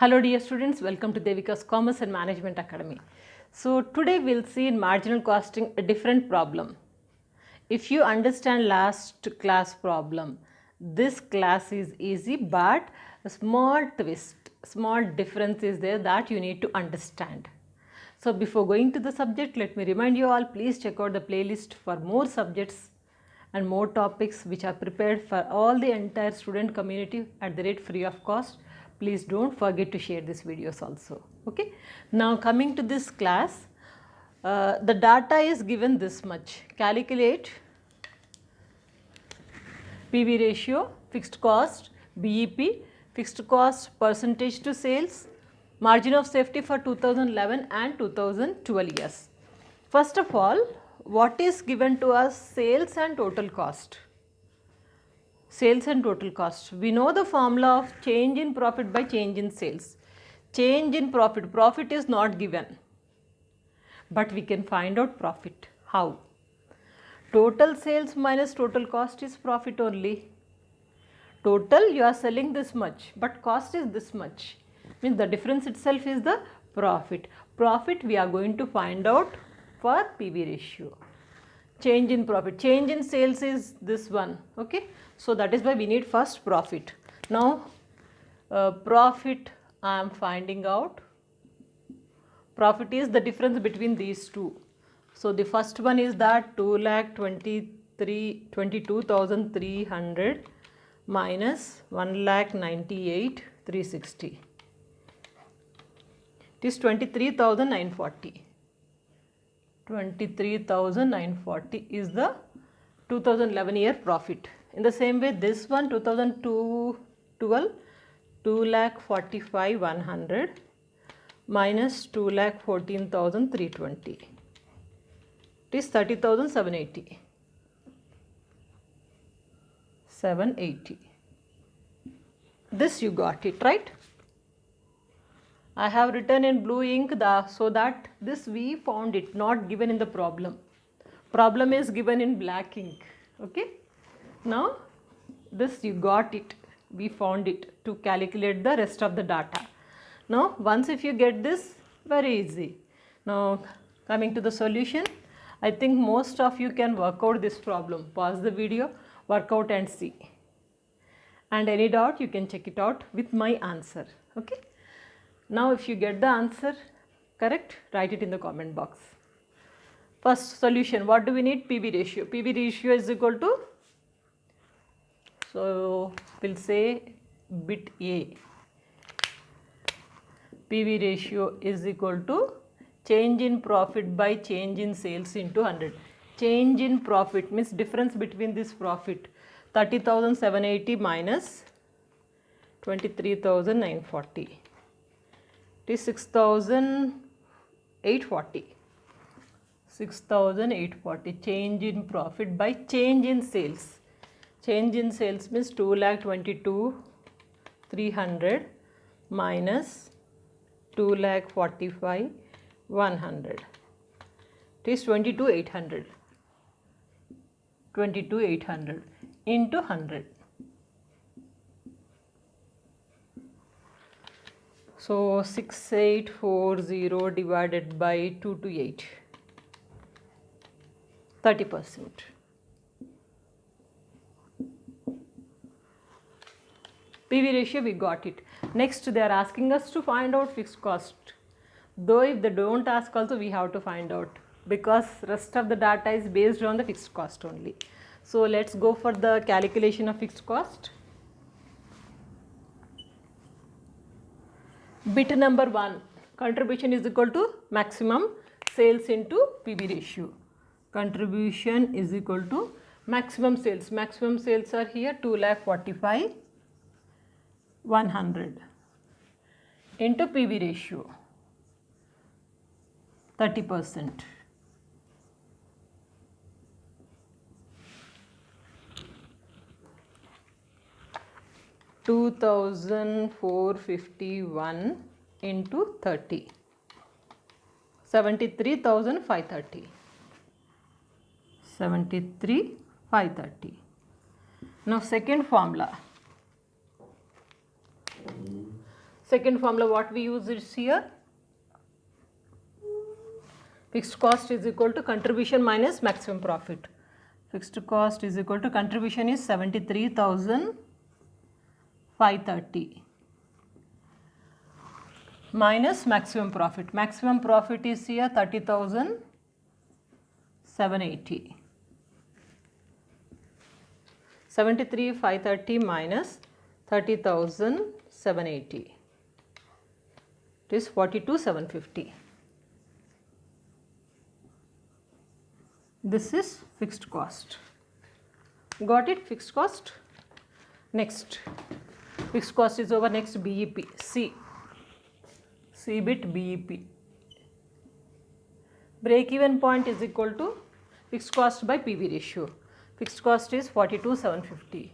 Hello dear students, welcome to Devika's Commerce and Management Academy. So today we'll see in marginal costing a different problem. If you understand last class problem, this class is easy, but a small twist, small difference is there that you need to understand. So before going to the subject, let me remind you all, please check out the playlist for more subjects and more topics which are prepared for all the entire student community at the rate free of cost. Please don't forget to share these videos also. Okay. Now coming to this class, the data is given this much. Calculate PV ratio, fixed cost, BEP, fixed cost percentage to sales, margin of safety for 2011 and 2012 years. First of all, what is given to us? Sales and total cost. Sales and total cost. We know the formula of change in profit by change in sales. Change in profit. Profit is not given, but we can find out profit. How? Total sales minus total cost is profit only. Total, you are selling this much, but cost is this much. Means the difference itself is the profit. Profit we are going to find out for PV ratio. Change in profit. Change in sales is this one. Okay. So that is why we need first profit. Now profit I am finding out. Profit is the difference between these two. So the first one is that 2,22,300 minus 1,98,360. It is 23,940. 23,940 is the 2011 year profit. In the same way, this one 2012, 2,45,100 minus 2,14,320. It is 30,780. 780. This you got it, right? I have written in blue ink so that this we found it, not given in the problem. Problem is given in black ink. Okay. Now this you got it, we found it to calculate the rest of the data. Now once if you get this, very easy. Now coming to the solution, I think most of you can work out this problem. Pause the video, work out and see. And any doubt you can check it out with my answer. Okay. Now if you get the answer correct, write it in the comment box. First solution, what do we need? PV ratio. PV ratio is equal to, so we'll say bit A. PV ratio is equal to change in profit by change in sales into 100. Change in profit means difference between this profit, 30,780 minus 23,940. It is 6,840. 6,840. Change in profit by change in sales. Change in sales means 2,22,300 minus 2,45,100. It is 22,800. 22,800 into 100. So 6,840 divided by 228. 30%. PV ratio we got it. Next they are asking us to find out fixed cost. Though if they don't ask also we have to find out, because rest of the data is based on the fixed cost only. So let's go for the calculation of fixed cost. Bit number 1, contribution is equal to maximum sales into PV ratio. Contribution is equal to maximum sales. Maximum sales are here 2,45,100 into PV ratio 30%. $2,451 into 30. 73,530. 73,530. Now second formula. Second formula what we use is here, fixed cost is equal to contribution minus maximum profit. Fixed cost is equal to contribution is 73,530 minus maximum profit. Maximum profit is here 30,780. 73,530 minus 30,780. It is 42,750. This is fixed cost. Got it? Fixed cost. Next, fixed cost is over. Next, BEP. CBIT BEP. Break even point is equal to fixed cost by PV ratio. Fixed cost is 42,750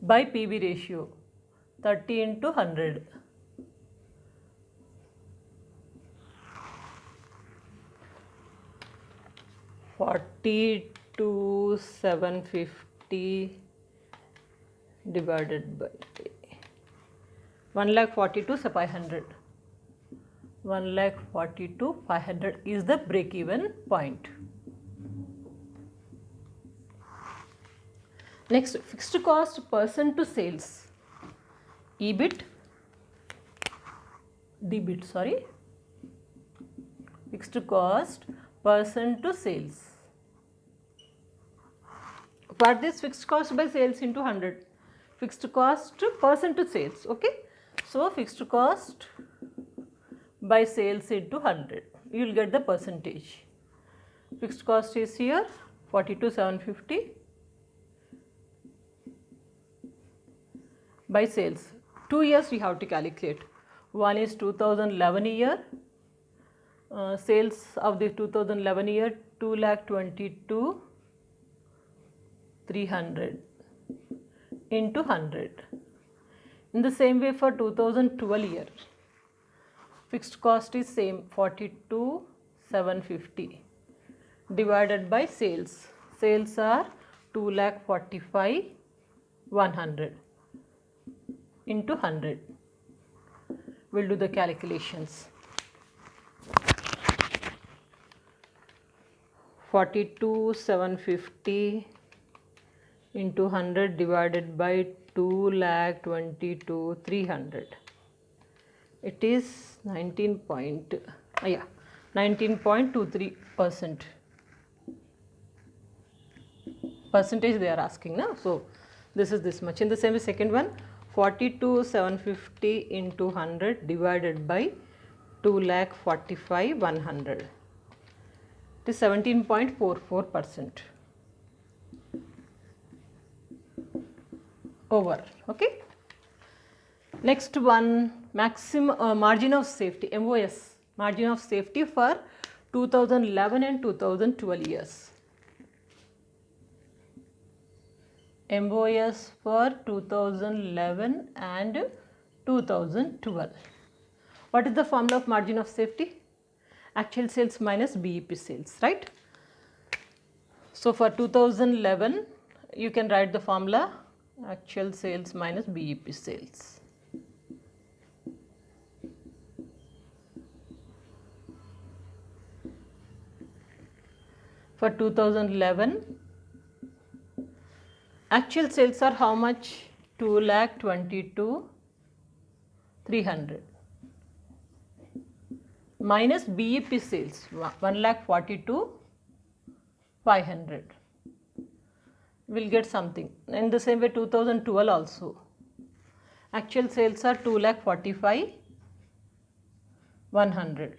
by PV ratio 30 into 100. $42,750 divided by 1,42,500. 1,42,500 is the break even point. Next, fixed cost percent to sales. EBIT, DBIT, sorry. Fixed cost percent to sales. Part this fixed cost by sales into 100. Fixed cost percent to sales. Okay. So, fixed cost by sales into 100. You will get the percentage. Fixed cost is here 42,750 by sales. 2 years we have to calculate. One is 2011 year. Sales of the 2011 year 2,22,300 into 100. In the same way for 2012 year, fixed cost is same 42,750 divided by sales. Sales are 2,45,100 into 100. We will do the calculations. 42,750 into 100 divided by 2,22,300. It is 19.23%. Percentage they are asking now. So this is this much. In the same way, second one, 42,750 into 100 divided by 2,45,100. It is 17.44%. Over. Okay. Next one, maximum margin of safety, MOS, margin of safety for 2011 and 2012 years. MOS for 2011 and 2012. What is the formula of margin of safety? Actual sales minus BEP sales, right? So for 2011, you can write the formula actual sales minus BEP sales. For 2011, actual sales are how much? 2,22,300 minus BEP sales 1,42,500. Will get something. In the same way 2012 also. Actual sales are 2,45,100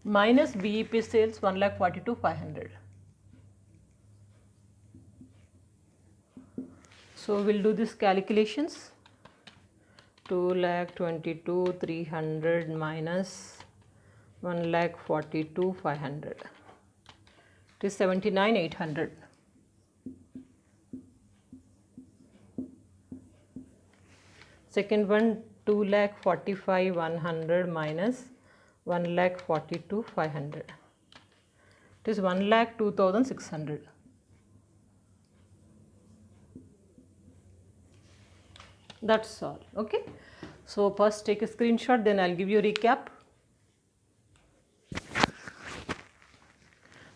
minus BEP sales 1,42,500. So we will do these calculations. 2,22,300 minus 1,42,500. It is 79,800. Second one, 2,45,100 minus 1,42,500. It is 1,02,600. That's all. Okay. So first take a screenshot, then I'll give you a recap.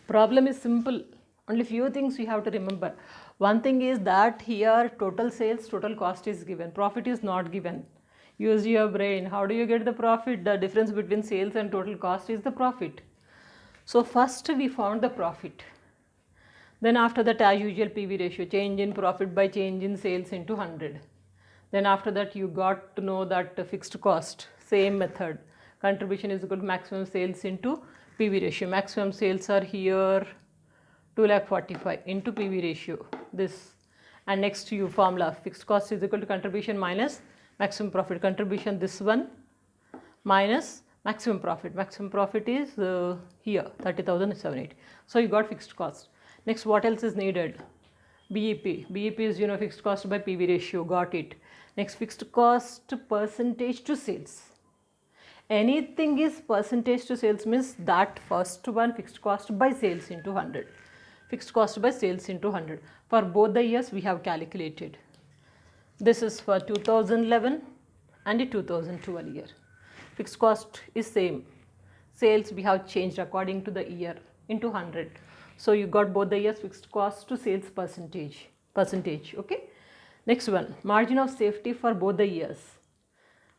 Problem is simple. Only few things you have to remember. One thing is that here total sales, total cost is given. Profit is not given. Use your brain. How do you get the profit? The difference between sales and total cost is the profit. So first we found the profit. Then after that, as usual, PV ratio, change in profit by change in sales into 100. Then after that, you got to know that fixed cost, same method. Contribution is equal to maximum sales into PV ratio. Maximum sales are here 2,45,000 into PV ratio, this. And next to you formula, fixed cost is equal to contribution minus maximum profit. Contribution, this one, minus maximum profit. Maximum profit is here 30,780. So you got fixed cost. Next, what else is needed? BEP. BEP is fixed cost by PV ratio. Got it. Next, fixed cost percentage to sales. Anything is percentage to sales means that first one, fixed cost by sales into 100. Fixed cost by sales into 100. For both the years we have calculated. This is for 2011 and the 2012 year. Fixed cost is same. Sales we have changed according to the year into 100. So you got both the years fixed cost to sales percentage. Okay. Next one, margin of safety for both the years.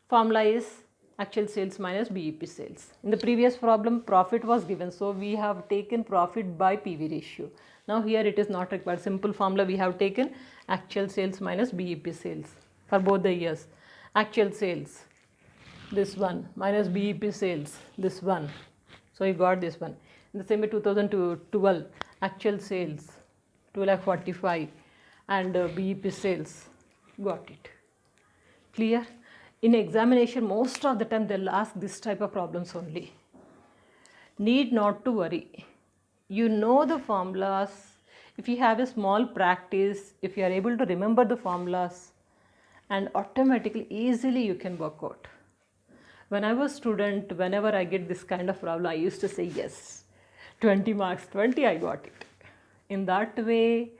Formula is actual sales minus BEP sales. In the previous problem, profit was given, so we have taken profit by PV ratio. Now here it is not required. Simple formula, we have taken actual sales minus BEP sales for both the years. Actual sales, this one, minus BEP sales, this one. So you got this one. In the same way 2012, actual sales 2,45,000 and BEP sales, got it. Clear? In examination, most of the time they'll ask this type of problems only. Need not to worry. You know the formulas. If you have a small practice, if you are able to remember the formulas, and automatically, easily you can work out. When I was student, whenever I get this kind of problem, I used to say yes. 20 marks, 20 I got it. In that way,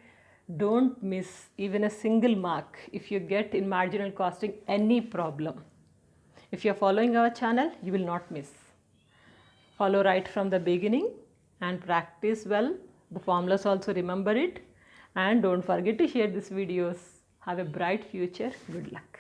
don't miss even a single mark if you get in marginal costing any problem. If you are following our channel, you will not miss. Follow right from the beginning and practice well. The formulas also remember it. And don't forget to share these videos. Have a bright future. Good luck.